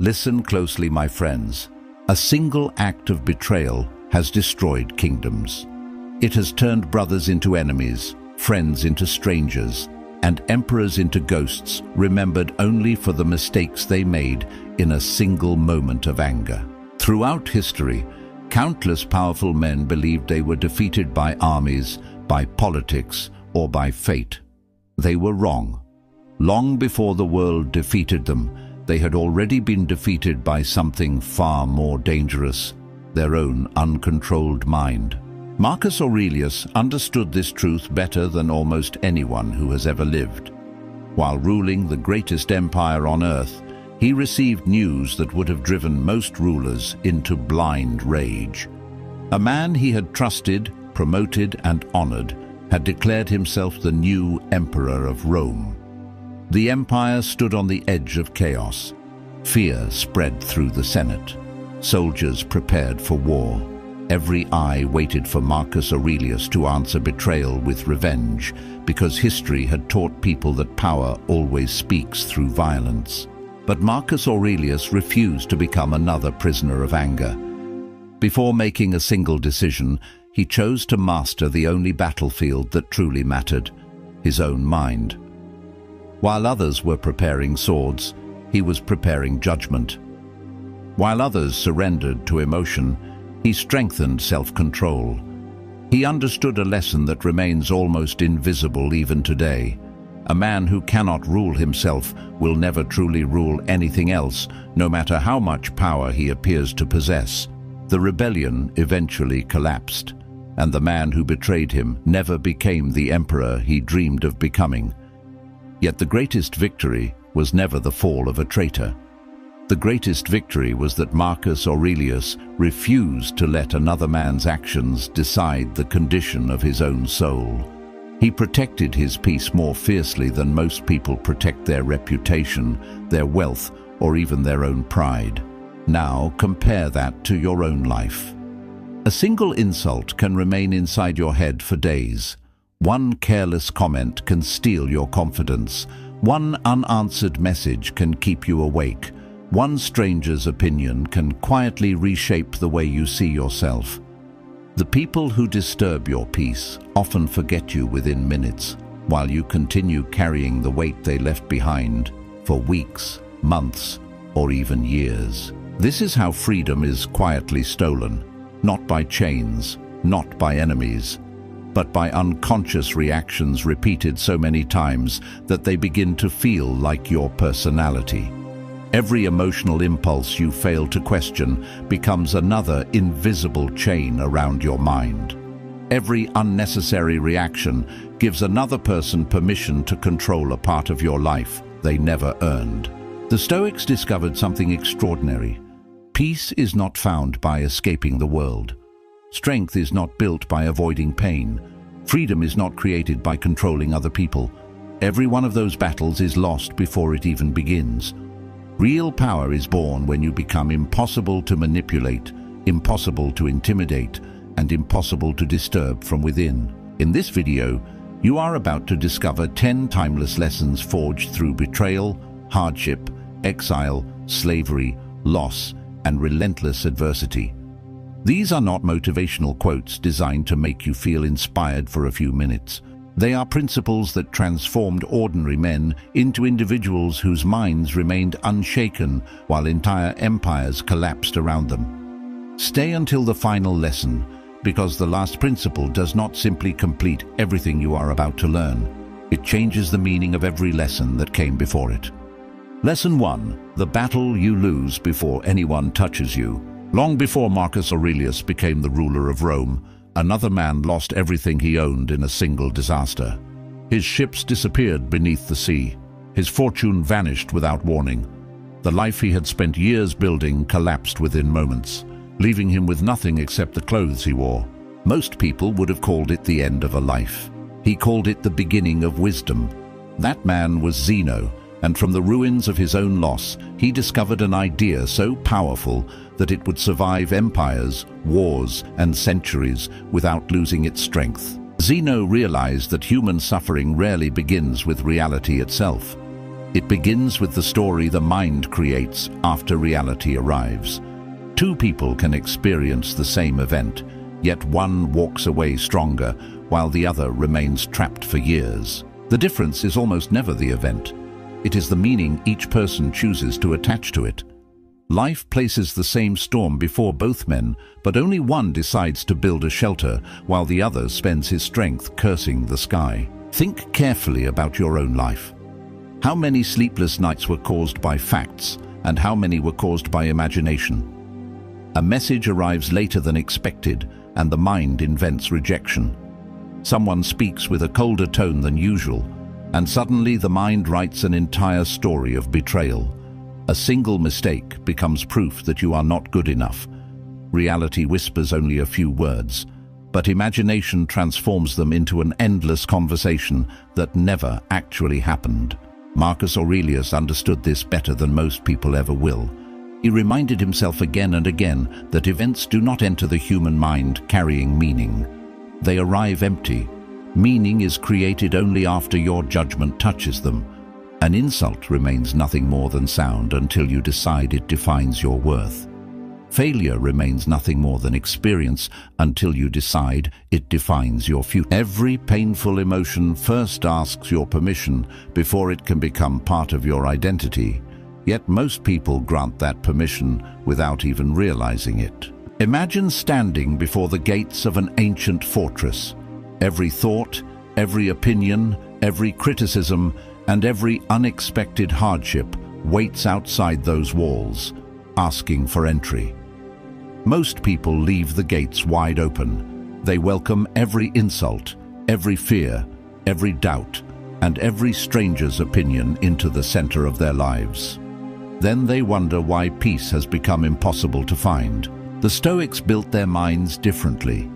Listen closely, my friends. A single act of betrayal has destroyed kingdoms. It has turned brothers into enemies, friends into strangers, and emperors into ghosts remembered only for the mistakes they made in a single moment of anger. Throughout history, countless powerful men believed they were defeated by armies, by politics, or by fate. They were wrong. Long before the world defeated them, they had already been defeated by something far more dangerous, their own uncontrolled mind. Marcus Aurelius understood this truth better than almost anyone who has ever lived. While ruling the greatest empire on earth, he received news that would have driven most rulers into blind rage. A man he had trusted, promoted, and honored had declared himself the new emperor of Rome. The empire stood on the edge of chaos. Fear spread through the Senate. Soldiers prepared for war. Every eye waited for Marcus Aurelius to answer betrayal with revenge, because history had taught people that power always speaks through violence. But Marcus Aurelius refused to become another prisoner of anger. Before making a single decision, he chose to master the only battlefield that truly mattered, his own mind. While others were preparing swords, he was preparing judgment. While others surrendered to emotion, he strengthened self-control. He understood a lesson that remains almost invisible even today. A man who cannot rule himself will never truly rule anything else, no matter how much power he appears to possess. The rebellion eventually collapsed, and the man who betrayed him never became the emperor he dreamed of becoming. Yet the greatest victory was never the fall of a traitor. The greatest victory was that Marcus Aurelius refused to let another man's actions decide the condition of his own soul. He protected his peace more fiercely than most people protect their reputation, their wealth, or even their own pride. Now compare that to your own life. A single insult can remain inside your head for days. One careless comment can steal your confidence. One unanswered message can keep you awake. One stranger's opinion can quietly reshape the way you see yourself. The people who disturb your peace often forget you within minutes, while you continue carrying the weight they left behind for weeks, months, or even years. This is how freedom is quietly stolen, not by chains, not by enemies, but by unconscious reactions repeated so many times that they begin to feel like your personality. Every emotional impulse you fail to question becomes another invisible chain around your mind. Every unnecessary reaction gives another person permission to control a part of your life they never earned. The Stoics discovered something extraordinary. Peace is not found by escaping the world. Strength is not built by avoiding pain. Freedom is not created by controlling other people. Every one of those battles is lost before it even begins. Real power is born when you become impossible to manipulate, impossible to intimidate, and impossible to disturb from within. In this video, you are about to discover 10 timeless lessons forged through betrayal, hardship, exile, slavery, loss, and relentless adversity. These are not motivational quotes designed to make you feel inspired for a few minutes. They are principles that transformed ordinary men into individuals whose minds remained unshaken while entire empires collapsed around them. Stay until the final lesson, because the last principle does not simply complete everything you are about to learn. It changes the meaning of every lesson that came before it. Lesson 1. The battle you lose before anyone touches you. Long before Marcus Aurelius became the ruler of Rome, another man lost everything he owned in a single disaster. His ships disappeared beneath the sea. His fortune vanished without warning. The life he had spent years building collapsed within moments, leaving him with nothing except the clothes he wore. Most people would have called it the end of a life. He called it the beginning of wisdom. That man was Zeno, and from the ruins of his own loss, he discovered an idea so powerful that it would survive empires, wars, and centuries without losing its strength. Zeno realized that human suffering rarely begins with reality itself. It begins with the story the mind creates after reality arrives. Two people can experience the same event, yet one walks away stronger, while the other remains trapped for years. The difference is almost never the event. It is the meaning each person chooses to attach to it. Life places the same storm before both men, but only one decides to build a shelter, while the other spends his strength cursing the sky. Think carefully about your own life. How many sleepless nights were caused by facts, and how many were caused by imagination? A message arrives later than expected, and the mind invents rejection. Someone speaks with a colder tone than usual, and suddenly the mind writes an entire story of betrayal. A single mistake becomes proof that you are not good enough. Reality whispers only a few words, but imagination transforms them into an endless conversation that never actually happened. Marcus Aurelius understood this better than most people ever will. He reminded himself again and again that events do not enter the human mind carrying meaning. They arrive empty. Meaning is created only after your judgment touches them. An insult remains nothing more than sound until you decide it defines your worth. Failure remains nothing more than experience until you decide it defines your future. Every painful emotion first asks your permission before it can become part of your identity. Yet most people grant that permission without even realizing it. Imagine standing before the gates of an ancient fortress. Every thought, every opinion, every criticism, and every unexpected hardship waits outside those walls, asking for entry. Most people leave the gates wide open. They welcome every insult, every fear, every doubt, and every stranger's opinion into the center of their lives. Then they wonder why peace has become impossible to find. The Stoics built their minds differently.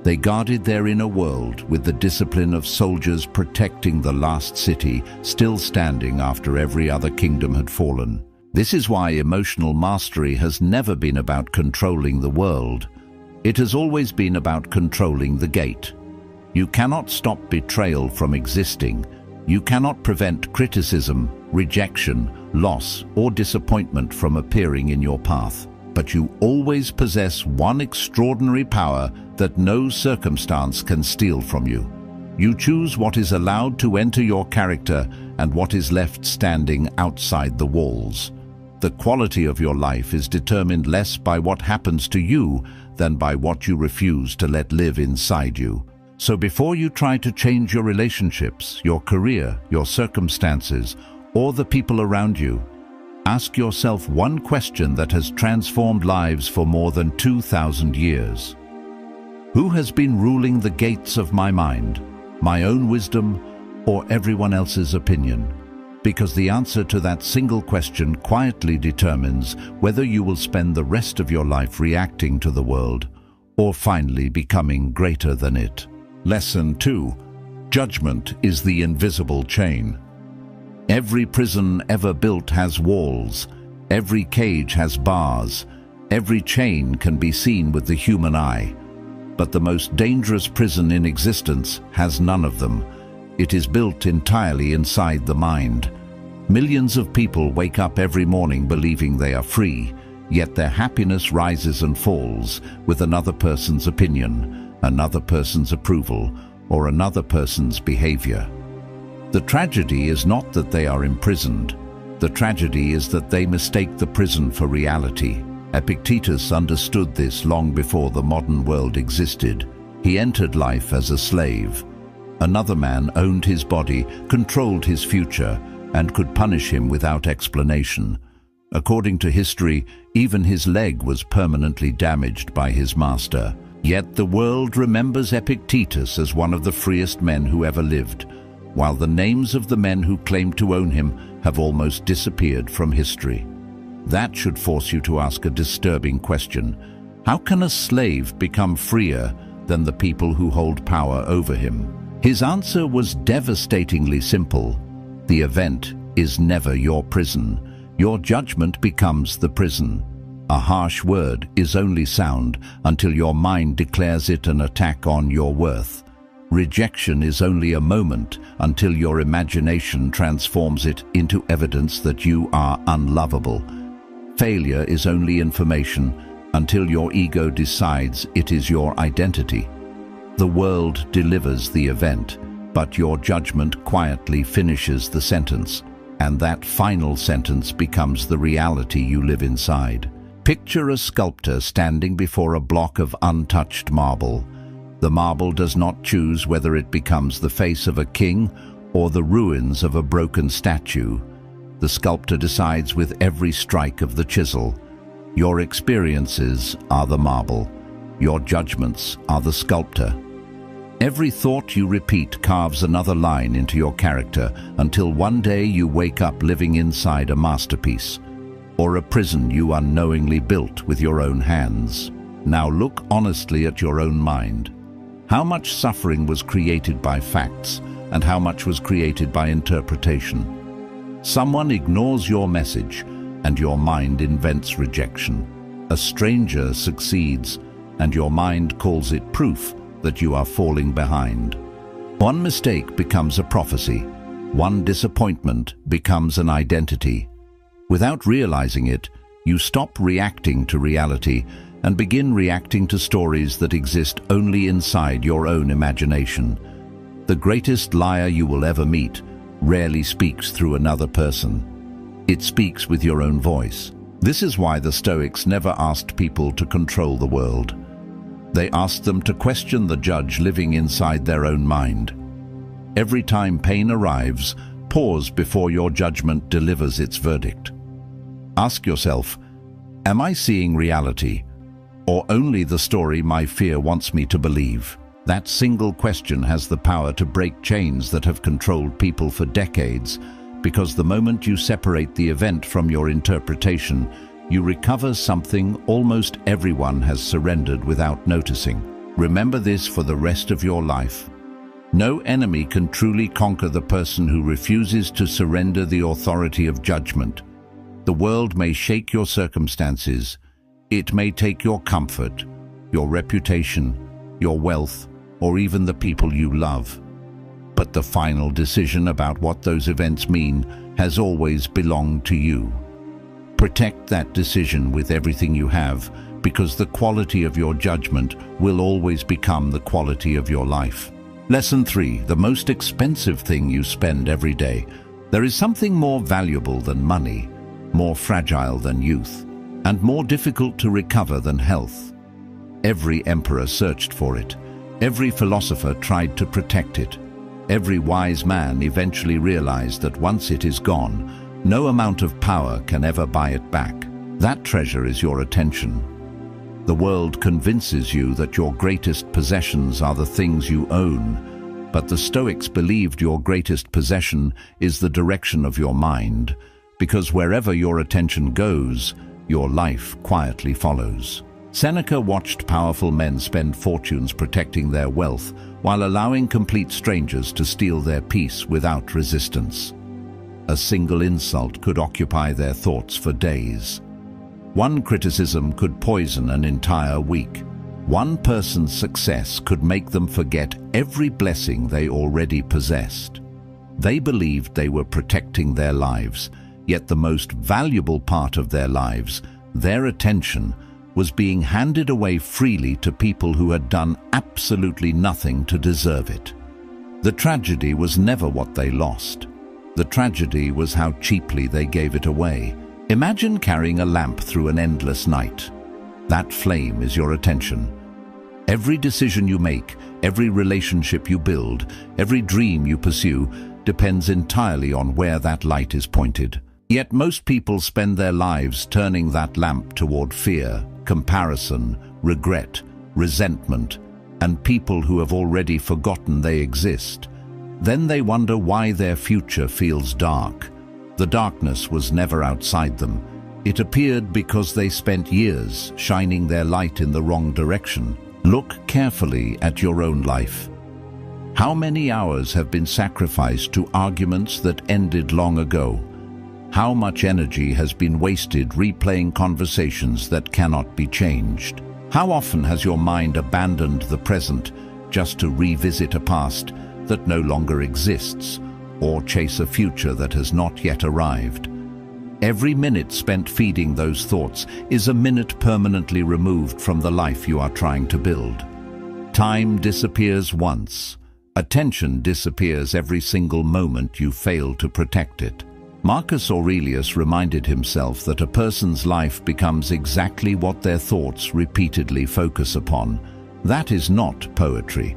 They guarded their inner world with the discipline of soldiers protecting the last city still standing after every other kingdom had fallen. This is why emotional mastery has never been about controlling the world. It has always been about controlling the gate. You cannot stop betrayal from existing. You cannot prevent criticism, rejection, loss, or disappointment from appearing in your path. But you always possess one extraordinary power that no circumstance can steal from you. You choose what is allowed to enter your character and what is left standing outside the walls. The quality of your life is determined less by what happens to you than by what you refuse to let live inside you. So before you try to change your relationships, your career, your circumstances, or the people around you, ask yourself one question that has transformed lives for more than 2,000 years. Who has been ruling the gates of my mind, my own wisdom, or everyone else's opinion? Because the answer to that single question quietly determines whether you will spend the rest of your life reacting to the world or finally becoming greater than it. Lesson 2. Judgment is the invisible chain. Every prison ever built has walls. Every cage has bars. Every chain can be seen with the human eye. But the most dangerous prison in existence has none of them. It is built entirely inside the mind. Millions of people wake up every morning believing they are free, yet their happiness rises and falls with another person's opinion, another person's approval, or another person's behavior. The tragedy is not that they are imprisoned. The tragedy is that they mistake the prison for reality. Epictetus understood this long before the modern world existed. He entered life as a slave. Another man owned his body, controlled his future, and could punish him without explanation. According to history, even his leg was permanently damaged by his master. Yet the world remembers Epictetus as one of the freest men who ever lived, while the names of the men who claimed to own him have almost disappeared from history. That should force you to ask a disturbing question. How can a slave become freer than the people who hold power over him? His answer was devastatingly simple. The event is never your prison. Your judgment becomes the prison. A harsh word is only sound until your mind declares it an attack on your worth. Rejection is only a moment until your imagination transforms it into evidence that you are unlovable. Failure is only information until your ego decides it is your identity. The world delivers the event, but your judgment quietly finishes the sentence, and that final sentence becomes the reality you live inside. Picture a sculptor standing before a block of untouched marble. The marble does not choose whether it becomes the face of a king or the ruins of a broken statue. The sculptor decides with every strike of the chisel. Your experiences are the marble. Your judgments are the sculptor. Every thought you repeat carves another line into your character until one day you wake up living inside a masterpiece, or a prison you unknowingly built with your own hands. Now look honestly at your own mind. How much suffering was created by facts and how much was created by interpretation? Someone ignores your message and your mind invents rejection. A stranger succeeds and your mind calls it proof that you are falling behind. One mistake becomes a prophecy. One disappointment becomes an identity. Without realizing it, you stop reacting to reality and begin reacting to stories that exist only inside your own imagination. The greatest liar you will ever meet rarely speaks through another person. It speaks with your own voice. This is why the Stoics never asked people to control the world. They asked them to question the judge living inside their own mind. Every time pain arrives, pause before your judgment delivers its verdict. Ask yourself, am I seeing reality, or only the story my fear wants me to believe? That single question has the power to break chains that have controlled people for decades, because the moment you separate the event from your interpretation, you recover something almost everyone has surrendered without noticing. Remember this for the rest of your life. No enemy can truly conquer the person who refuses to surrender the authority of judgment. The world may shake your circumstances. It may take your comfort, your reputation, your wealth, or even the people you love. But the final decision about what those events mean has always belonged to you. Protect that decision with everything you have, because the quality of your judgment will always become the quality of your life. Lesson 3. The most expensive thing you spend every day. There is something more valuable than money, more fragile than youth, and more difficult to recover than health. Every emperor searched for it. Every philosopher tried to protect it. Every wise man eventually realized that once it is gone, no amount of power can ever buy it back. That treasure is your attention. The world convinces you that your greatest possessions are the things you own, but the Stoics believed your greatest possession is the direction of your mind, because wherever your attention goes, your life quietly follows. Seneca watched powerful men spend fortunes protecting their wealth while allowing complete strangers to steal their peace without resistance. A single insult could occupy their thoughts for days. One criticism could poison an entire week. One person's success could make them forget every blessing they already possessed. They believed they were protecting their lives, yet the most valuable part of their lives, their attention, was being handed away freely to people who had done absolutely nothing to deserve it. The tragedy was never what they lost. The tragedy was how cheaply they gave it away. Imagine carrying a lamp through an endless night. That flame is your attention. Every decision you make, every relationship you build, every dream you pursue depends entirely on where that light is pointed. Yet most people spend their lives turning that lamp toward fear, comparison, regret, resentment, and people who have already forgotten they exist. Then they wonder why their future feels dark. The darkness was never outside them. It appeared because they spent years shining their light in the wrong direction. Look carefully at your own life. How many hours have been sacrificed to arguments that ended long ago? How much energy has been wasted replaying conversations that cannot be changed? How often has your mind abandoned the present just to revisit a past that no longer exists or chase a future that has not yet arrived. Every minute spent feeding those thoughts is a minute permanently removed from the life you are trying to build. Time disappears once. Attention disappears every single moment you fail to protect it. Marcus Aurelius reminded himself that a person's life becomes exactly what their thoughts repeatedly focus upon. That is not poetry.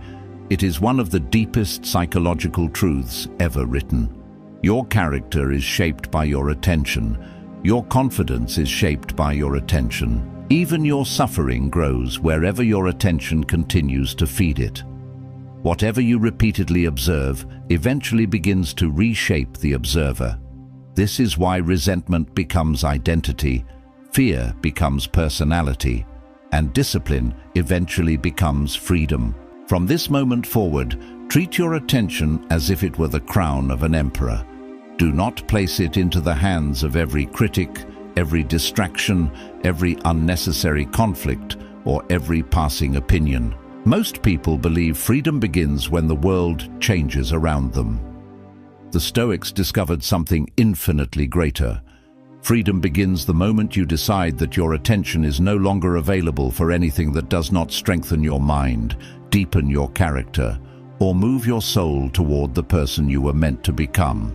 It is one of the deepest psychological truths ever written. Your character is shaped by your attention. Your confidence is shaped by your attention. Even your suffering grows wherever your attention continues to feed it. Whatever you repeatedly observe eventually begins to reshape the observer. This is why resentment becomes identity, fear becomes personality, and discipline eventually becomes freedom. From this moment forward, treat your attention as if it were the crown of an emperor. Do not place it into the hands of every critic, every distraction, every unnecessary conflict, or every passing opinion. Most people believe freedom begins when the world changes around them. The Stoics discovered something infinitely greater. Freedom begins the moment you decide that your attention is no longer available for anything that does not strengthen your mind, deepen your character, or move your soul toward the person you were meant to become.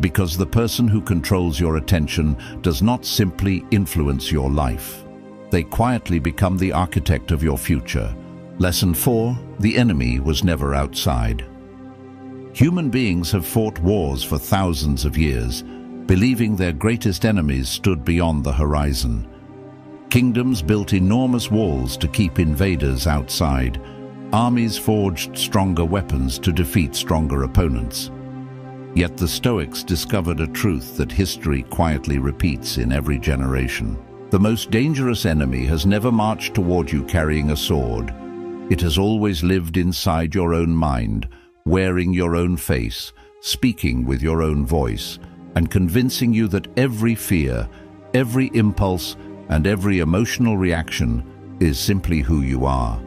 Because the person who controls your attention does not simply influence your life. They quietly become the architect of your future. Lesson 4: the enemy was never outside. Human beings have fought wars for thousands of years, believing their greatest enemies stood beyond the horizon. Kingdoms built enormous walls to keep invaders outside. Armies forged stronger weapons to defeat stronger opponents. Yet the Stoics discovered a truth that history quietly repeats in every generation. The most dangerous enemy has never marched toward you carrying a sword. It has always lived inside your own mind, wearing your own face, speaking with your own voice, and convincing you that every fear, every impulse, and every emotional reaction is simply who you are.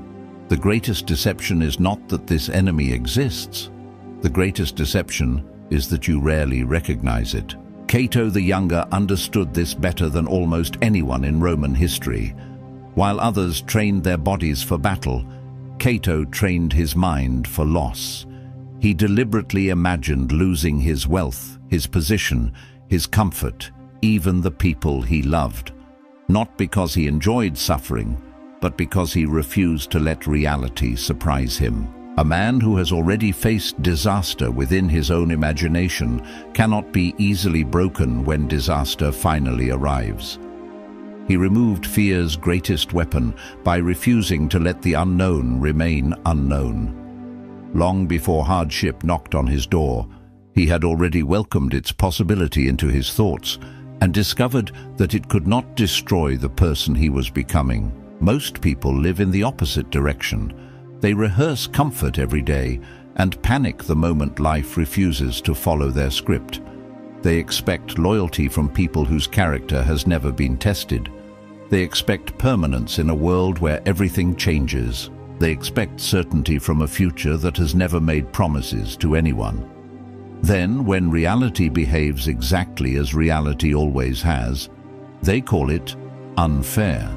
The greatest deception is not that this enemy exists. The greatest deception is that you rarely recognize it. Cato the Younger understood this better than almost anyone in Roman history. While others trained their bodies for battle, Cato trained his mind for loss. He deliberately imagined losing his wealth, his position, his comfort, even the people he loved. Not because he enjoyed suffering, but because he refused to let reality surprise him. A man who has already faced disaster within his own imagination cannot be easily broken when disaster finally arrives. He removed fear's greatest weapon by refusing to let the unknown remain unknown. Long before hardship knocked on his door, he had already welcomed its possibility into his thoughts and discovered that it could not destroy the person he was becoming. Most people live in the opposite direction. They rehearse comfort every day and panic the moment life refuses to follow their script. They expect loyalty from people whose character has never been tested. They expect permanence in a world where everything changes. They expect certainty from a future that has never made promises to anyone. Then, when reality behaves exactly as reality always has, they call it unfair.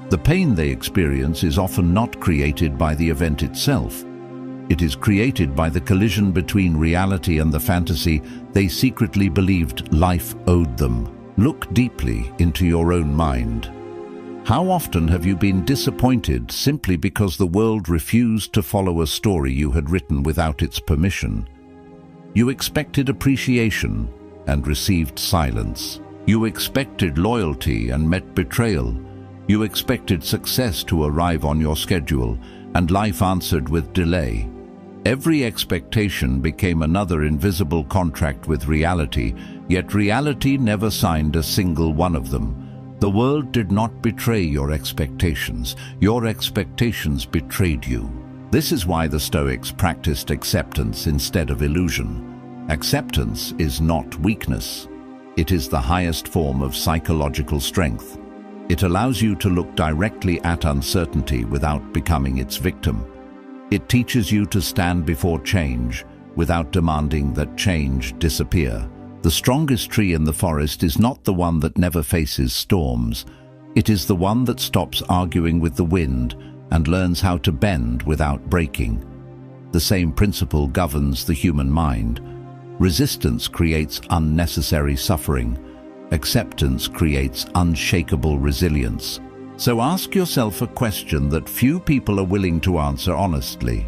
The pain they experience is often not created by the event itself. It is created by the collision between reality and the fantasy they secretly believed life owed them. Look deeply into your own mind. How often have you been disappointed simply because the world refused to follow a story you had written without its permission? You expected appreciation and received silence. You expected loyalty and met betrayal. You expected success to arrive on your schedule, and life answered with delay. Every expectation became another invisible contract with reality, yet reality never signed a single one of them. The world did not betray your expectations. Your expectations betrayed you. This is why the Stoics practiced acceptance instead of illusion. Acceptance is not weakness. It is the highest form of psychological strength. It allows you to look directly at uncertainty without becoming its victim. It teaches you to stand before change without demanding that change disappear. The strongest tree in the forest is not the one that never faces storms. It is the one that stops arguing with the wind and learns how to bend without breaking. The same principle governs the human mind. Resistance creates unnecessary suffering. Acceptance creates unshakable resilience. So ask yourself a question that few people are willing to answer honestly.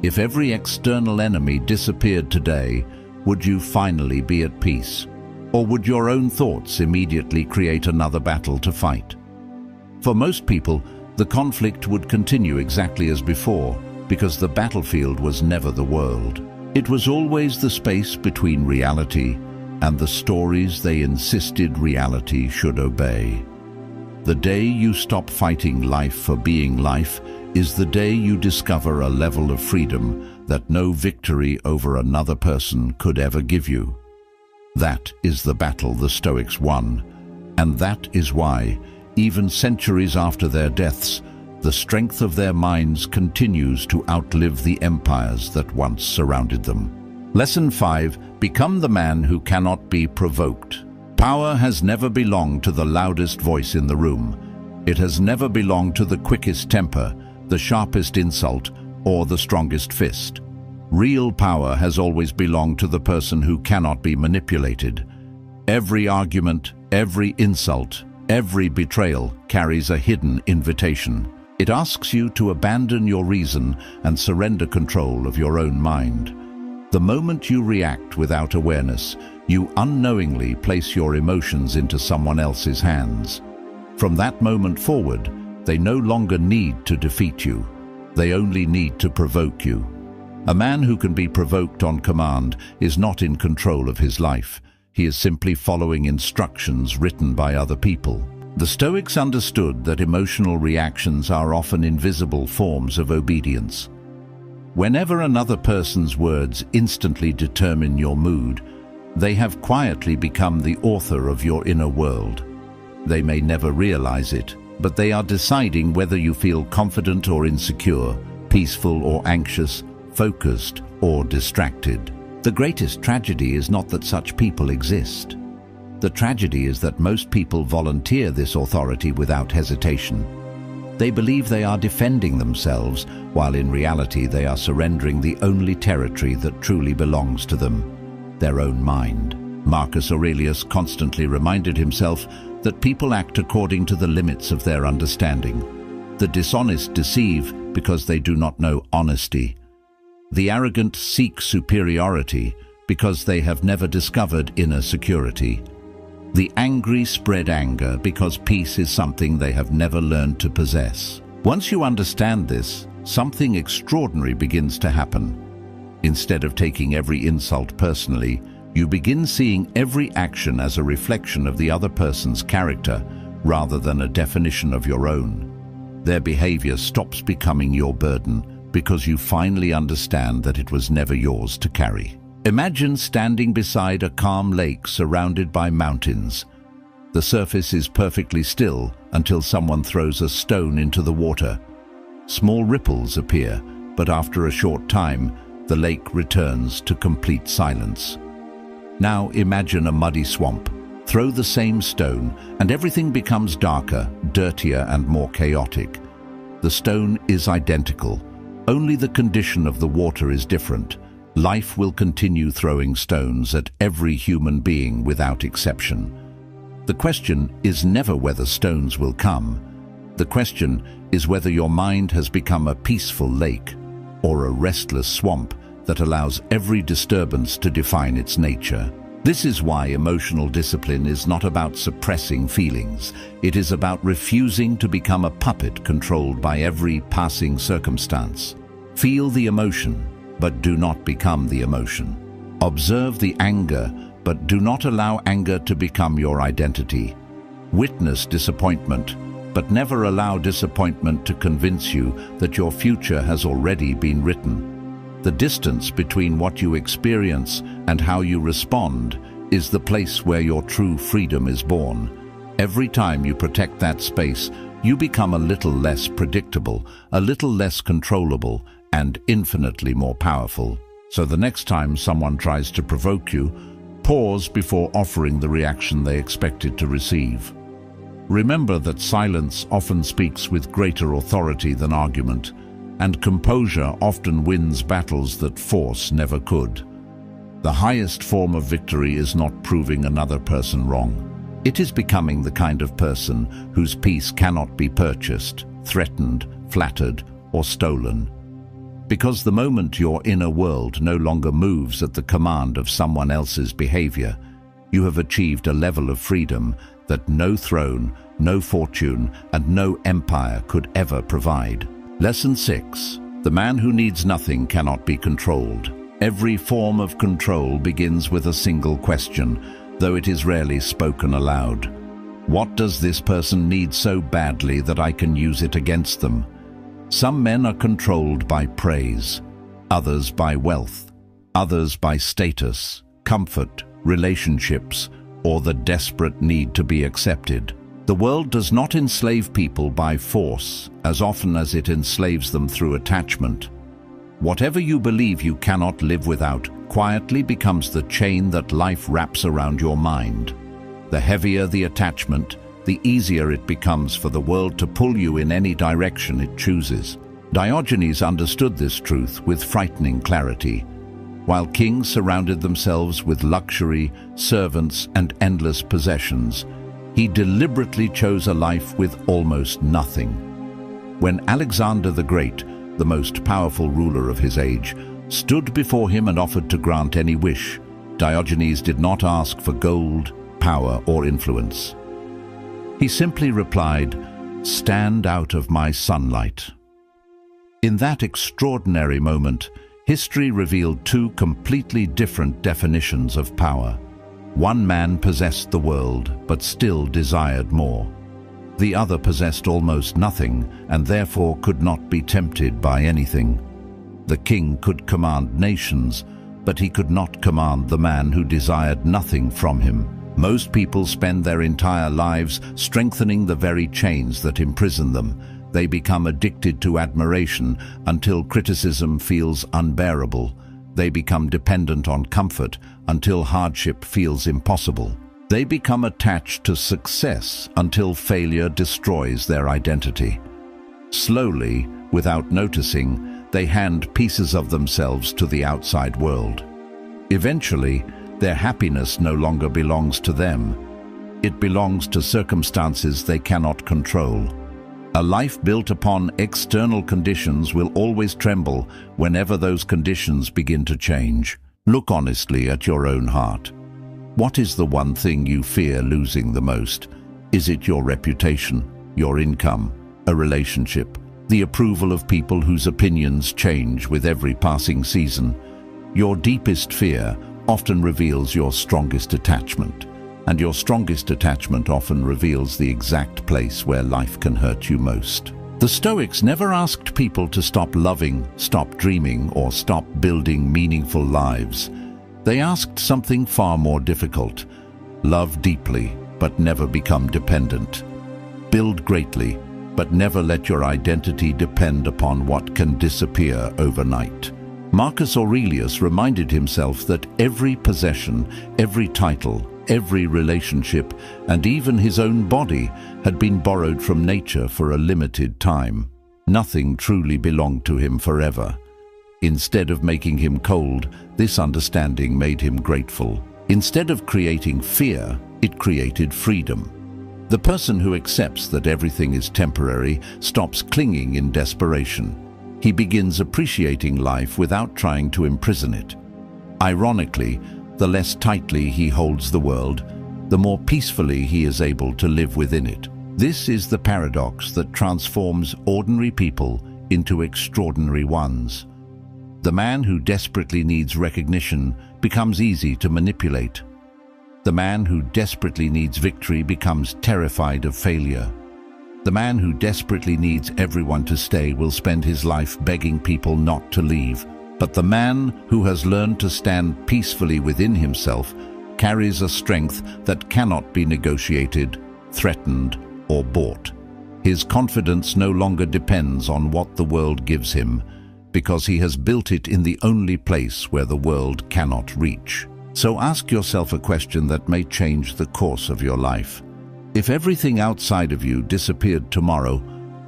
If every external enemy disappeared today, would you finally be at peace? Or would your own thoughts immediately create another battle to fight? For most people, the conflict would continue exactly as before, because the battlefield was never the world. It was always the space between reality and the stories they insisted reality should obey. The day you stop fighting life for being life is the day you discover a level of freedom that no victory over another person could ever give you. That is the battle the Stoics won, and that is why, even centuries after their deaths, the strength of their minds continues to outlive the empires that once surrounded them. Lesson 5. Become the man who cannot be provoked. Power has never belonged to the loudest voice in the room. It has never belonged to the quickest temper, the sharpest insult, or the strongest fist. Real power has always belonged to the person who cannot be manipulated. Every argument, every insult, every betrayal carries a hidden invitation. It asks you to abandon your reason and surrender control of your own mind. The moment you react without awareness, you unknowingly place your emotions into someone else's hands. From that moment forward, they no longer need to defeat you. They only need to provoke you. A man who can be provoked on command is not in control of his life. He is simply following instructions written by other people. The Stoics understood that emotional reactions are often invisible forms of obedience. Whenever another person's words instantly determine your mood, they have quietly become the author of your inner world. They may never realize it, but they are deciding whether you feel confident or insecure, peaceful or anxious, focused or distracted. The greatest tragedy is not that such people exist. The tragedy is that most people volunteer this authority without hesitation. They believe they are defending themselves, while in reality they are surrendering the only territory that truly belongs to them, their own mind. Marcus Aurelius constantly reminded himself that people act according to the limits of their understanding. The dishonest deceive because they do not know honesty. The arrogant seek superiority because they have never discovered inner security. The angry spread anger because peace is something they have never learned to possess. Once you understand this, something extraordinary begins to happen. Instead of taking every insult personally, you begin seeing every action as a reflection of the other person's character rather than a definition of your own. Their behavior stops becoming your burden because you finally understand that it was never yours to carry. Imagine standing beside a calm lake surrounded by mountains. The surface is perfectly still until someone throws a stone into the water. Small ripples appear, but after a short time, the lake returns to complete silence. Now imagine a muddy swamp. Throw the same stone, and everything becomes darker, dirtier, and more chaotic. The stone is identical. Only the condition of the water is different. Life will continue throwing stones at every human being without exception. The question is never whether stones will come. The question is whether your mind has become a peaceful lake or a restless swamp that allows every disturbance to define its nature. This is why emotional discipline is not about suppressing feelings. It is about refusing to become a puppet controlled by every passing circumstance. Feel the emotion, but do not become the emotion. Observe the anger, but do not allow anger to become your identity. Witness disappointment, but never allow disappointment to convince you that your future has already been written. The distance between what you experience and how you respond is the place where your true freedom is born. Every time you protect that space, you become a little less predictable, a little less controllable, and infinitely more powerful. So the next time someone tries to provoke you, pause before offering the reaction they expected to receive. Remember that silence often speaks with greater authority than argument, and composure often wins battles that force never could. The highest form of victory is not proving another person wrong. It is becoming the kind of person whose peace cannot be purchased, threatened, flattered, or stolen. Because the moment your inner world no longer moves at the command of someone else's behavior, you have achieved a level of freedom that no throne, no fortune, and no empire could ever provide. Lesson 6. The man who needs nothing cannot be controlled. Every form of control begins with a single question, though it is rarely spoken aloud. What does this person need so badly that I can use it against them? Some men are controlled by praise, others by wealth, others by status, comfort, relationships, or the desperate need to be accepted. The world does not enslave people by force as often as it enslaves them through attachment. Whatever you believe you cannot live without quietly becomes the chain that life wraps around your mind. The heavier the attachment, the easier it becomes for the world to pull you in any direction it chooses. Diogenes understood this truth with frightening clarity. While kings surrounded themselves with luxury, servants, and endless possessions, he deliberately chose a life with almost nothing. When Alexander the Great, the most powerful ruler of his age, stood before him and offered to grant any wish, Diogenes did not ask for gold, power, or influence. He simply replied, "Stand out of my sunlight." In that extraordinary moment, history revealed two completely different definitions of power. One man possessed the world, but still desired more. The other possessed almost nothing, and therefore could not be tempted by anything. The king could command nations, but he could not command the man who desired nothing from him. Most people spend their entire lives strengthening the very chains that imprison them. They become addicted to admiration until criticism feels unbearable. They become dependent on comfort until hardship feels impossible. They become attached to success until failure destroys their identity. Slowly, without noticing, they hand pieces of themselves to the outside world. Eventually, their happiness no longer belongs to them. It belongs to circumstances they cannot control. A life built upon external conditions will always tremble whenever those conditions begin to change. Look honestly at your own heart. What is the one thing you fear losing the most? Is it your reputation, your income, a relationship, the approval of people whose opinions change with every passing season? Your deepest fear often reveals your strongest attachment, and your strongest attachment often reveals the exact place where life can hurt you most. The Stoics never asked people to stop loving, stop dreaming, or stop building meaningful lives. They asked something far more difficult: love deeply, but never become dependent. Build greatly, but never let your identity depend upon what can disappear overnight. Marcus Aurelius reminded himself that every possession, every title, every relationship, and even his own body had been borrowed from nature for a limited time. Nothing truly belonged to him forever. Instead of making him cold, this understanding made him grateful. Instead of creating fear, it created freedom. The person who accepts that everything is temporary stops clinging in desperation. He begins appreciating life without trying to imprison it. Ironically, the less tightly he holds the world, the more peacefully he is able to live within it. This is the paradox that transforms ordinary people into extraordinary ones. The man who desperately needs recognition becomes easy to manipulate. The man who desperately needs victory becomes terrified of failure. The man who desperately needs everyone to stay will spend his life begging people not to leave. But the man who has learned to stand peacefully within himself carries a strength that cannot be negotiated, threatened, or bought. His confidence no longer depends on what the world gives him, because he has built it in the only place where the world cannot reach. So ask yourself a question that may change the course of your life. If everything outside of you disappeared tomorrow,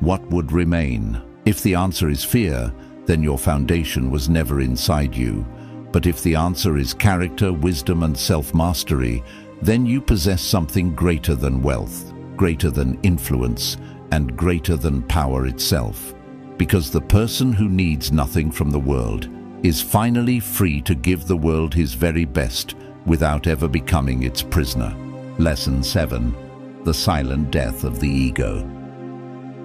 what would remain? If the answer is fear, then your foundation was never inside you. But if the answer is character, wisdom, and self-mastery, then you possess something greater than wealth, greater than influence, and greater than power itself. Because the person who needs nothing from the world is finally free to give the world his very best without ever becoming its prisoner. Lesson 7. The silent death of the ego.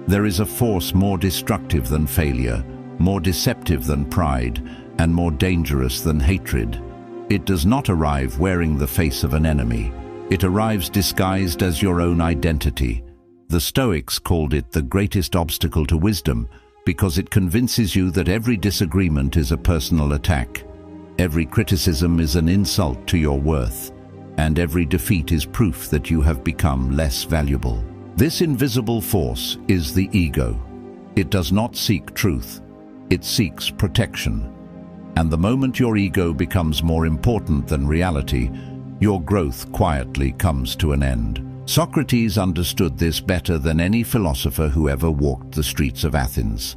There is a force more destructive than failure, more deceptive than pride, and more dangerous than hatred. It does not arrive wearing the face of an enemy. It arrives disguised as your own identity. The Stoics called it the greatest obstacle to wisdom because it convinces you that every disagreement is a personal attack, every criticism is an insult to your worth, and every defeat is proof that you have become less valuable. This invisible force is the ego. It does not seek truth. It seeks protection. And the moment your ego becomes more important than reality, your growth quietly comes to an end. Socrates understood this better than any philosopher who ever walked the streets of Athens.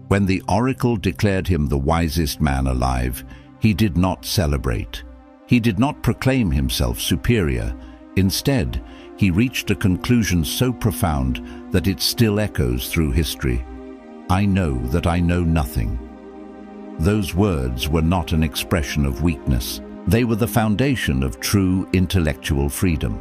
When the oracle declared him the wisest man alive, he did not celebrate. He did not proclaim himself superior. Instead, he reached a conclusion so profound that it still echoes through history. I know that I know nothing. Those words were not an expression of weakness. They were the foundation of true intellectual freedom.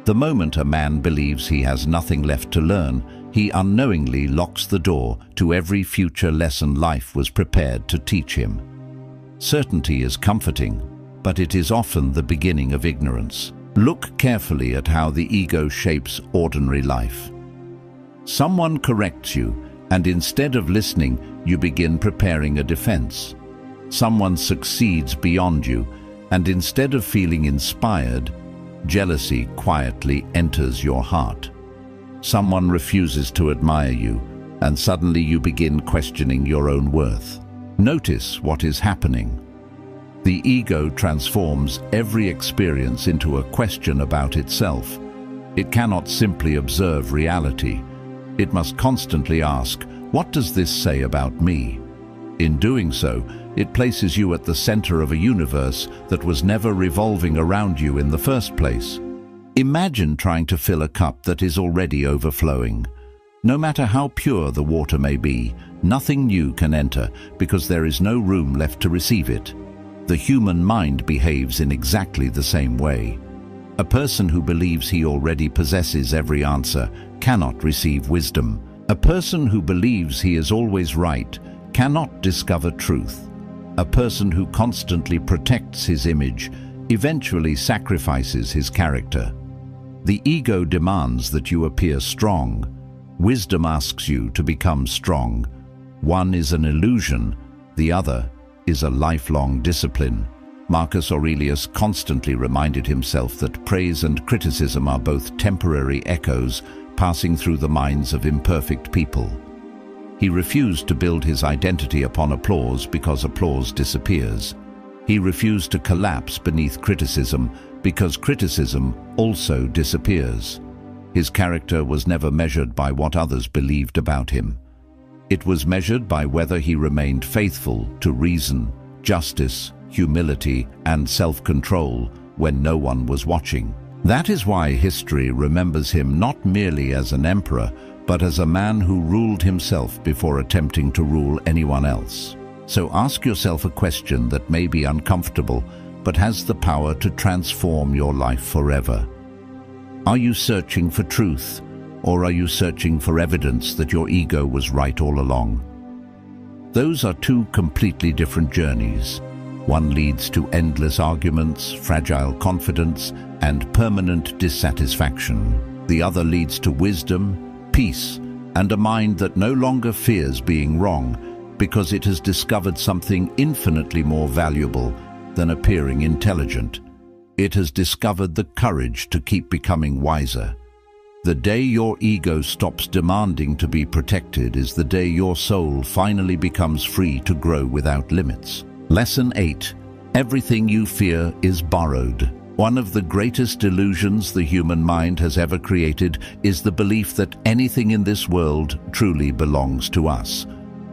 The moment a man believes he has nothing left to learn, he unknowingly locks the door to every future lesson life was prepared to teach him. Certainty is comforting, but it is often the beginning of ignorance. Look carefully at how the ego shapes ordinary life. Someone corrects you, and instead of listening, you begin preparing a defense. Someone succeeds beyond you, and instead of feeling inspired, jealousy quietly enters your heart. Someone refuses to admire you, and suddenly you begin questioning your own worth. Notice what is happening. The ego transforms every experience into a question about itself. It cannot simply observe reality. It must constantly ask, what does this say about me? In doing so, it places you at the center of a universe that was never revolving around you in the first place. Imagine trying to fill a cup that is already overflowing. No matter how pure the water may be, nothing new can enter because there is no room left to receive it. The human mind behaves in exactly the same way. A person who believes he already possesses every answer cannot receive wisdom. A person who believes he is always right cannot discover truth. A person who constantly protects his image eventually sacrifices his character. The ego demands that you appear strong. Wisdom asks you to become strong. One is an illusion, the other is a lifelong discipline. Marcus Aurelius constantly reminded himself that praise and criticism are both temporary echoes passing through the minds of imperfect people. He refused to build his identity upon applause because applause disappears. He refused to collapse beneath criticism because criticism also disappears. His character was never measured by what others believed about him. It was measured by whether he remained faithful to reason, justice, humility, and self-control when no one was watching. That is why history remembers him not merely as an emperor, but as a man who ruled himself before attempting to rule anyone else. So ask yourself a question that may be uncomfortable, but has the power to transform your life forever. Are you searching for truth, or are you searching for evidence that your ego was right all along? Those are two completely different journeys. One leads to endless arguments, fragile confidence, and permanent dissatisfaction. The other leads to wisdom, peace, and a mind that no longer fears being wrong because it has discovered something infinitely more valuable than appearing intelligent. It has discovered the courage to keep becoming wiser. The day your ego stops demanding to be protected is the day your soul finally becomes free to grow without limits. Lesson 8. Everything you fear is borrowed. One of the greatest illusions the human mind has ever created is the belief that anything in this world truly belongs to us.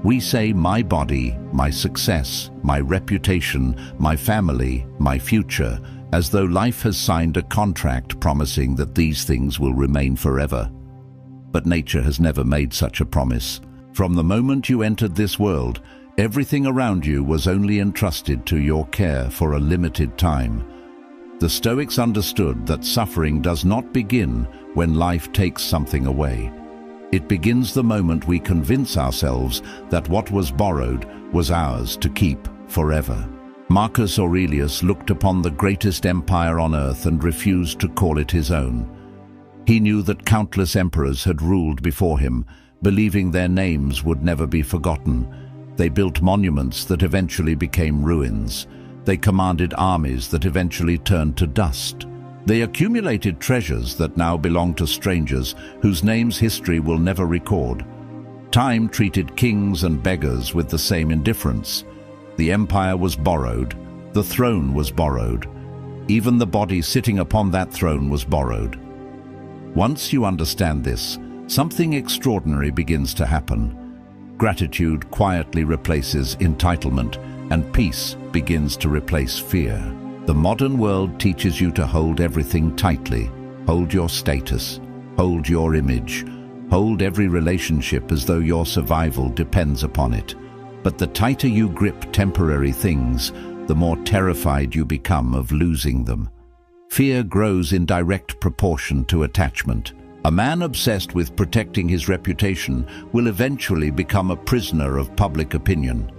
We say, my body, my success, my reputation, my family, my future, as though life has signed a contract promising that these things will remain forever. But nature has never made such a promise. From the moment you entered this world, everything around you was only entrusted to your care for a limited time. The Stoics understood that suffering does not begin when life takes something away. It begins the moment we convince ourselves that what was borrowed was ours to keep forever. Marcus Aurelius looked upon the greatest empire on earth and refused to call it his own. He knew that countless emperors had ruled before him, believing their names would never be forgotten. They built monuments that eventually became ruins. They commanded armies that eventually turned to dust. They accumulated treasures that now belong to strangers whose names history will never record. Time treated kings and beggars with the same indifference. The empire was borrowed, the throne was borrowed, even the body sitting upon that throne was borrowed. Once you understand this, something extraordinary begins to happen. Gratitude quietly replaces entitlement, and peace begins to replace fear. The modern world teaches you to hold everything tightly. Hold your status, hold your image, hold every relationship as though your survival depends upon it. But the tighter you grip temporary things, the more terrified you become of losing them. Fear grows in direct proportion to attachment. A man obsessed with protecting his reputation will eventually become a prisoner of public opinion.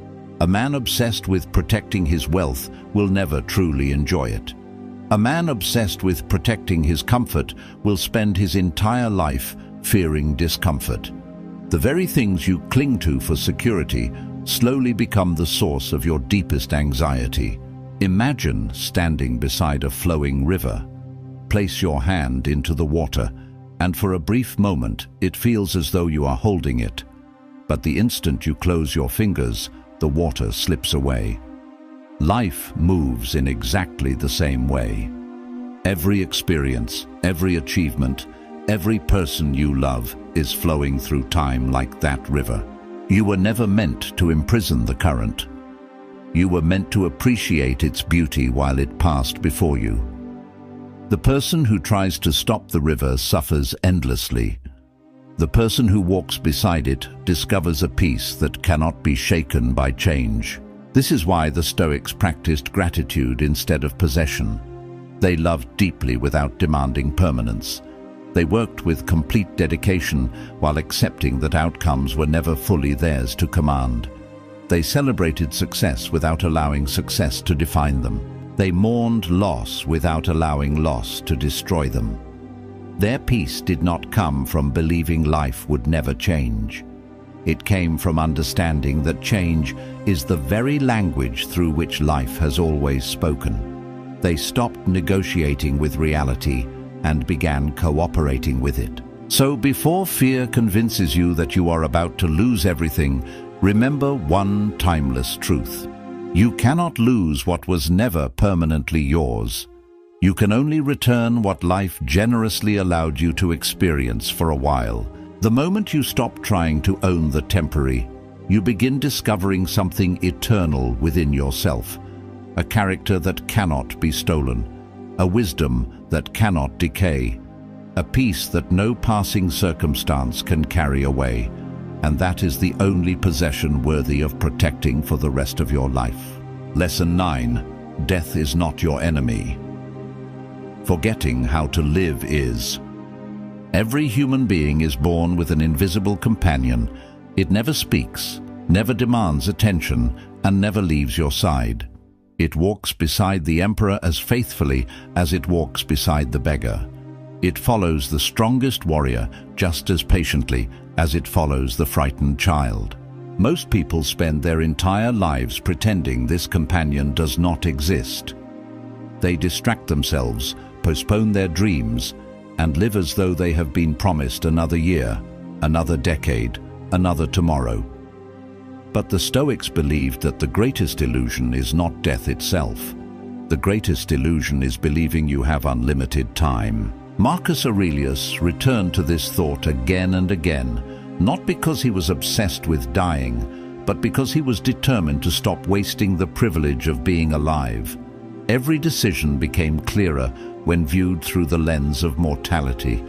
A man obsessed with protecting his wealth will never truly enjoy it. A man obsessed with protecting his comfort will spend his entire life fearing discomfort. The very things you cling to for security slowly become the source of your deepest anxiety. Imagine standing beside a flowing river. Place your hand into the water, and for a brief moment it feels as though you are holding it. But the instant you close your fingers, the water slips away. Life moves in exactly the same way. Every experience, every achievement, every person you love is flowing through time like that river. You were never meant to imprison the current. You were meant to appreciate its beauty while it passed before you. The person who tries to stop the river suffers endlessly. The person who walks beside it discovers a peace that cannot be shaken by change. This is why the Stoics practiced gratitude instead of possession. They loved deeply without demanding permanence. They worked with complete dedication while accepting that outcomes were never fully theirs to command. They celebrated success without allowing success to define them. They mourned loss without allowing loss to destroy them. Their peace did not come from believing life would never change. It came from understanding that change is the very language through which life has always spoken. They stopped negotiating with reality and began cooperating with it. So before fear convinces you that you are about to lose everything, remember one timeless truth. You cannot lose what was never permanently yours. You can only return what life generously allowed you to experience for a while. The moment you stop trying to own the temporary, you begin discovering something eternal within yourself, a character that cannot be stolen, a wisdom that cannot decay, a peace that no passing circumstance can carry away, and that is the only possession worthy of protecting for the rest of your life. Lesson 9. Death is not your enemy. Forgetting how to live is. Every human being is born with an invisible companion. It never speaks, never demands attention, and never leaves your side. It walks beside the emperor as faithfully as it walks beside the beggar. It follows the strongest warrior just as patiently as it follows the frightened child. Most people spend their entire lives pretending this companion does not exist. They distract themselves, postpone their dreams, and live as though they have been promised another year, another decade, another tomorrow. But the Stoics believed that the greatest illusion is not death itself. The greatest illusion is believing you have unlimited time. Marcus Aurelius returned to this thought again and again, not because he was obsessed with dying, but because he was determined to stop wasting the privilege of being alive. Every decision became clearer when viewed through the lens of mortality.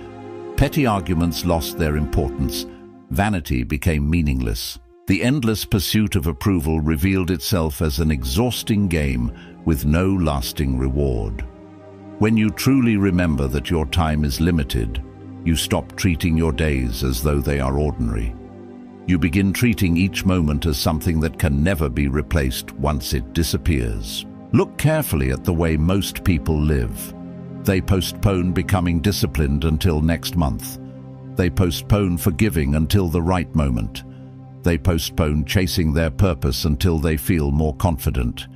Petty arguments lost their importance. Vanity became meaningless. The endless pursuit of approval revealed itself as an exhausting game with no lasting reward. When you truly remember that your time is limited, you stop treating your days as though they are ordinary. You begin treating each moment as something that can never be replaced once it disappears. Look carefully at the way most people live. They postpone becoming disciplined until next month. They postpone forgiving until the right moment. They postpone chasing their purpose until they feel more confident.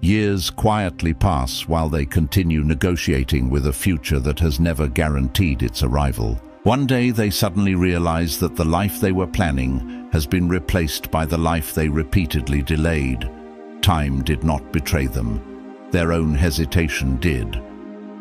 Years quietly pass while they continue negotiating with a future that has never guaranteed its arrival. One day they suddenly realize that the life they were planning has been replaced by the life they repeatedly delayed. Time did not betray them. Their own hesitation did.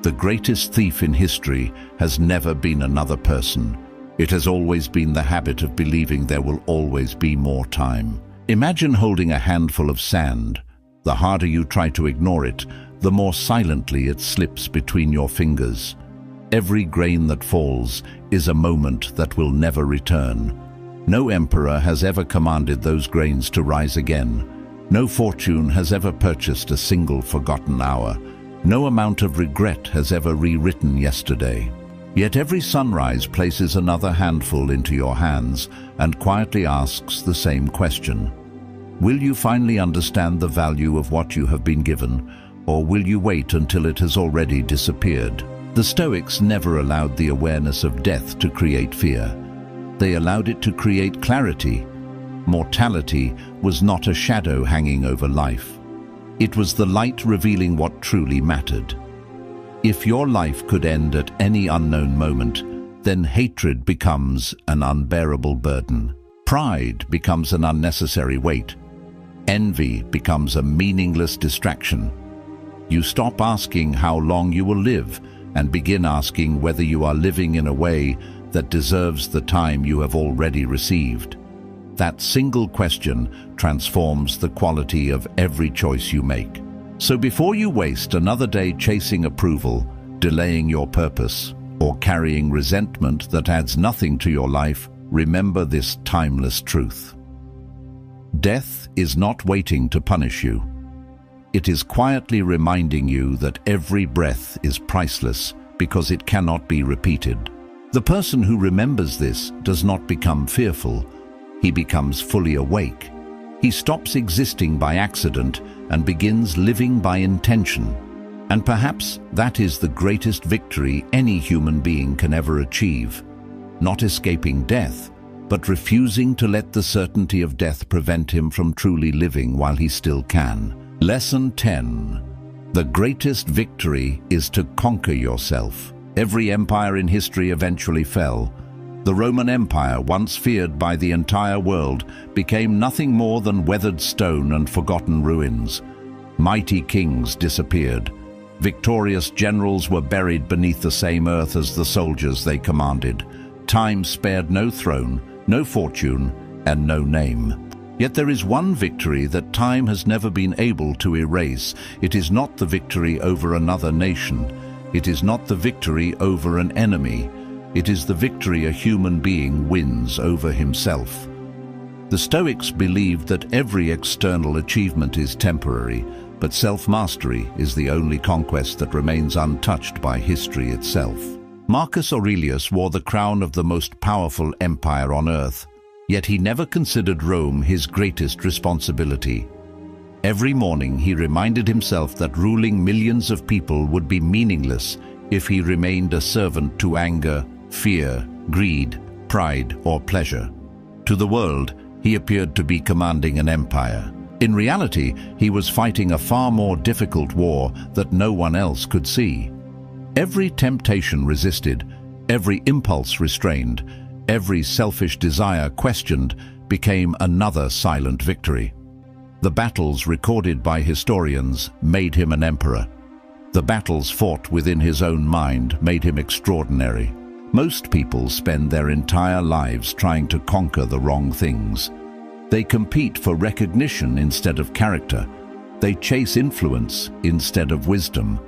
The greatest thief in history has never been another person. It has always been the habit of believing there will always be more time. Imagine holding a handful of sand. The harder you try to ignore it, the more silently it slips between your fingers. Every grain that falls is a moment that will never return. No emperor has ever commanded those grains to rise again. No fortune has ever purchased a single forgotten hour. No amount of regret has ever rewritten yesterday. Yet every sunrise places another handful into your hands and quietly asks the same question. Will you finally understand the value of what you have been given, or will you wait until it has already disappeared? The Stoics never allowed the awareness of death to create fear. They allowed it to create clarity. Mortality was not a shadow hanging over life. It was the light revealing what truly mattered. If your life could end at any unknown moment, then hatred becomes an unbearable burden. Pride becomes an unnecessary weight. Envy becomes a meaningless distraction. You stop asking how long you will live and begin asking whether you are living in a way that deserves the time you have already received. That single question transforms the quality of every choice you make. So before you waste another day chasing approval, delaying your purpose, or carrying resentment that adds nothing to your life, remember this timeless truth. Death is not waiting to punish you. It is quietly reminding you that every breath is priceless because it cannot be repeated. The person who remembers this does not become fearful. He becomes fully awake. He stops existing by accident and begins living by intention. And perhaps that is the greatest victory any human being can ever achieve. Not escaping death, but refusing to let the certainty of death prevent him from truly living while he still can. Lesson 10. The greatest victory is to conquer yourself. Every empire in history eventually fell. The Roman Empire, once feared by the entire world, became nothing more than weathered stone and forgotten ruins. Mighty kings disappeared. Victorious generals were buried beneath the same earth as the soldiers they commanded. Time spared no throne, no fortune, and no name. Yet there is one victory that time has never been able to erase. It is not the victory over another nation. It is not the victory over an enemy. It is the victory a human being wins over himself. The Stoics believed that every external achievement is temporary, but self-mastery is the only conquest that remains untouched by history itself. Marcus Aurelius wore the crown of the most powerful empire on earth, yet he never considered Rome his greatest responsibility. Every morning he reminded himself that ruling millions of people would be meaningless if he remained a servant to anger, fear, greed, pride, or pleasure. To the world, he appeared to be commanding an empire. In reality, he was fighting a far more difficult war that no one else could see. Every temptation resisted, Every impulse restrained, every selfish desire questioned, became another silent victory. The battles recorded by historians made him an emperor. The battles fought within his own mind made him extraordinary. Most people spend their entire lives trying to conquer the wrong things. They compete for recognition instead of character. They chase influence instead of wisdom.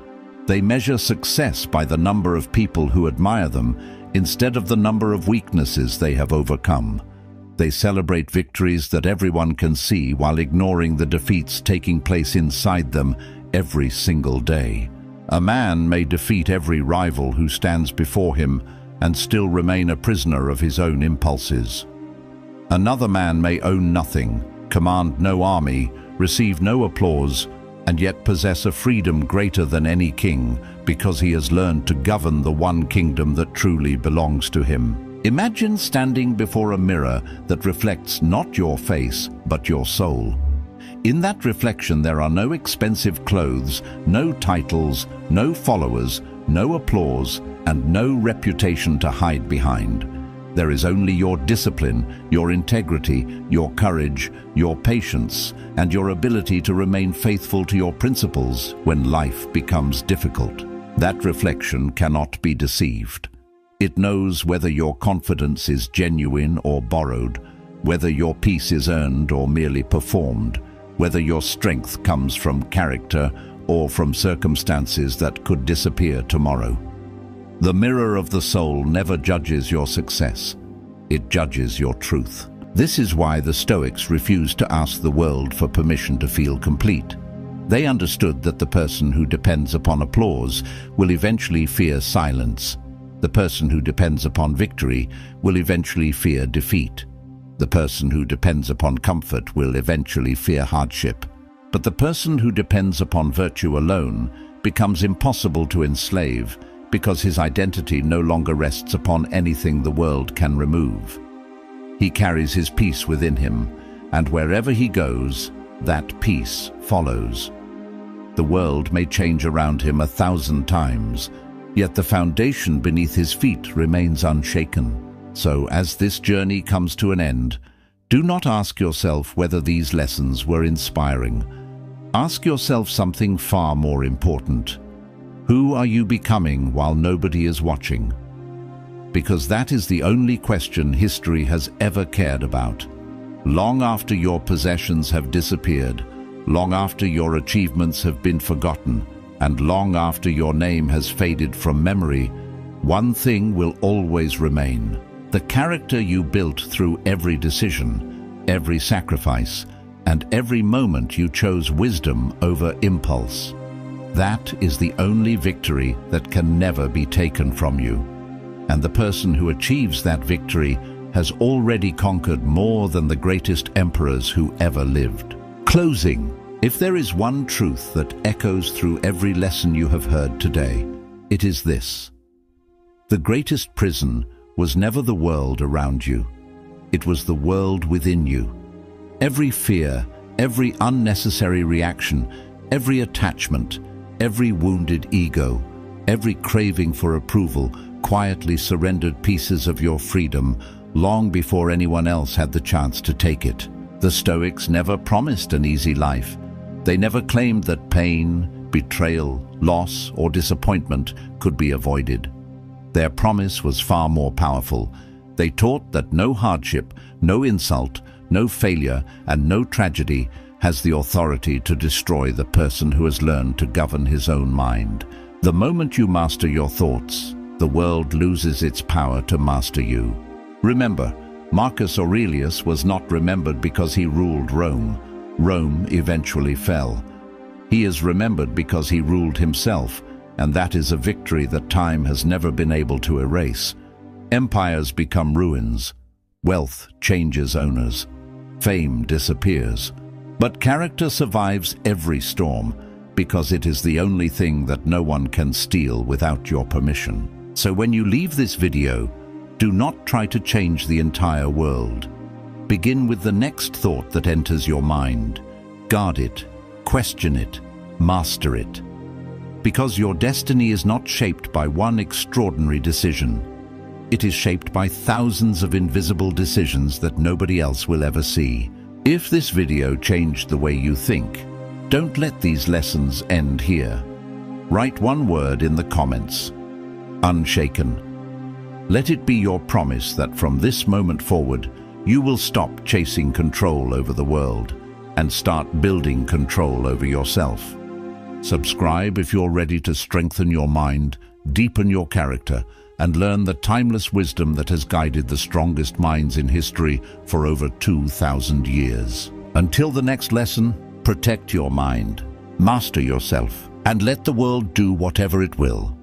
They measure success by the number of people who admire them instead of the number of weaknesses they have overcome. They celebrate victories that everyone can see while ignoring the defeats taking place inside them every single day. A man may defeat every rival who stands before him and still remain a prisoner of his own impulses. Another man may own nothing, command no army, receive no applause, and yet possess a freedom greater than any king because he has learned to govern the one kingdom that truly belongs to him. Imagine standing before a mirror that reflects not your face, but your soul. In that reflection there are no expensive clothes, no titles, no followers, no applause, and no reputation to hide behind. There is only your discipline, your integrity, your courage, your patience, and your ability to remain faithful to your principles when life becomes difficult. That reflection cannot be deceived. It knows whether your confidence is genuine or borrowed, whether your peace is earned or merely performed, whether your strength comes from character or from circumstances that could disappear tomorrow. The mirror of the soul never judges your success. It judges your truth. This is why the Stoics refused to ask the world for permission to feel complete. They understood that the person who depends upon applause will eventually fear silence. The person who depends upon victory will eventually fear defeat. The person who depends upon comfort will eventually fear hardship. But the person who depends upon virtue alone becomes impossible to enslave because his identity no longer rests upon anything the world can remove. He carries his peace within him, and wherever he goes, that peace follows. The world may change around him 1,000 times, yet the foundation beneath his feet remains unshaken. So, as this journey comes to an end, do not ask yourself whether these lessons were inspiring. Ask yourself something far more important. Who are you becoming while nobody is watching? Because that is the only question history has ever cared about. Long after your possessions have disappeared, long after your achievements have been forgotten, and long after your name has faded from memory, one thing will always remain: the character you built through every decision, every sacrifice, and every moment you chose wisdom over impulse. That is the only victory that can never be taken from you. And the person who achieves that victory has already conquered more than the greatest emperors who ever lived. Closing. If there is one truth that echoes through every lesson you have heard today, it is this: the greatest prison was never the world around you. It was the world within you. Every fear, every unnecessary reaction, every attachment, every wounded ego, every craving for approval quietly surrendered pieces of your freedom long before anyone else had the chance to take it. The Stoics never promised an easy life. They never claimed that pain, betrayal, loss, or disappointment could be avoided. Their promise was far more powerful. They taught that no hardship, no insult, no failure, and no tragedy has the authority to destroy the person who has learned to govern his own mind. The moment you master your thoughts, the world loses its power to master you. Remember, Marcus Aurelius was not remembered because he ruled Rome. Rome eventually fell. He is remembered because he ruled himself, and that is a victory that time has never been able to erase. Empires become ruins. Wealth changes owners. Fame disappears. But character survives every storm, because it is the only thing that no one can steal without your permission. So when you leave this video, do not try to change the entire world. Begin with the next thought that enters your mind. Guard it, question it, master it. Because your destiny is not shaped by one extraordinary decision. It is shaped by thousands of invisible decisions that nobody else will ever see. If this video changed the way you think, don't let these lessons end here. Write one word in the comments: unshaken. Let it be your promise that from this moment forward, you will stop chasing control over the world and start building control over yourself. Subscribe if you're ready to strengthen your mind, deepen your character, and learn the timeless wisdom that has guided the strongest minds in history for over 2,000 years. Until the next lesson, protect your mind, master yourself, and let the world do whatever it will.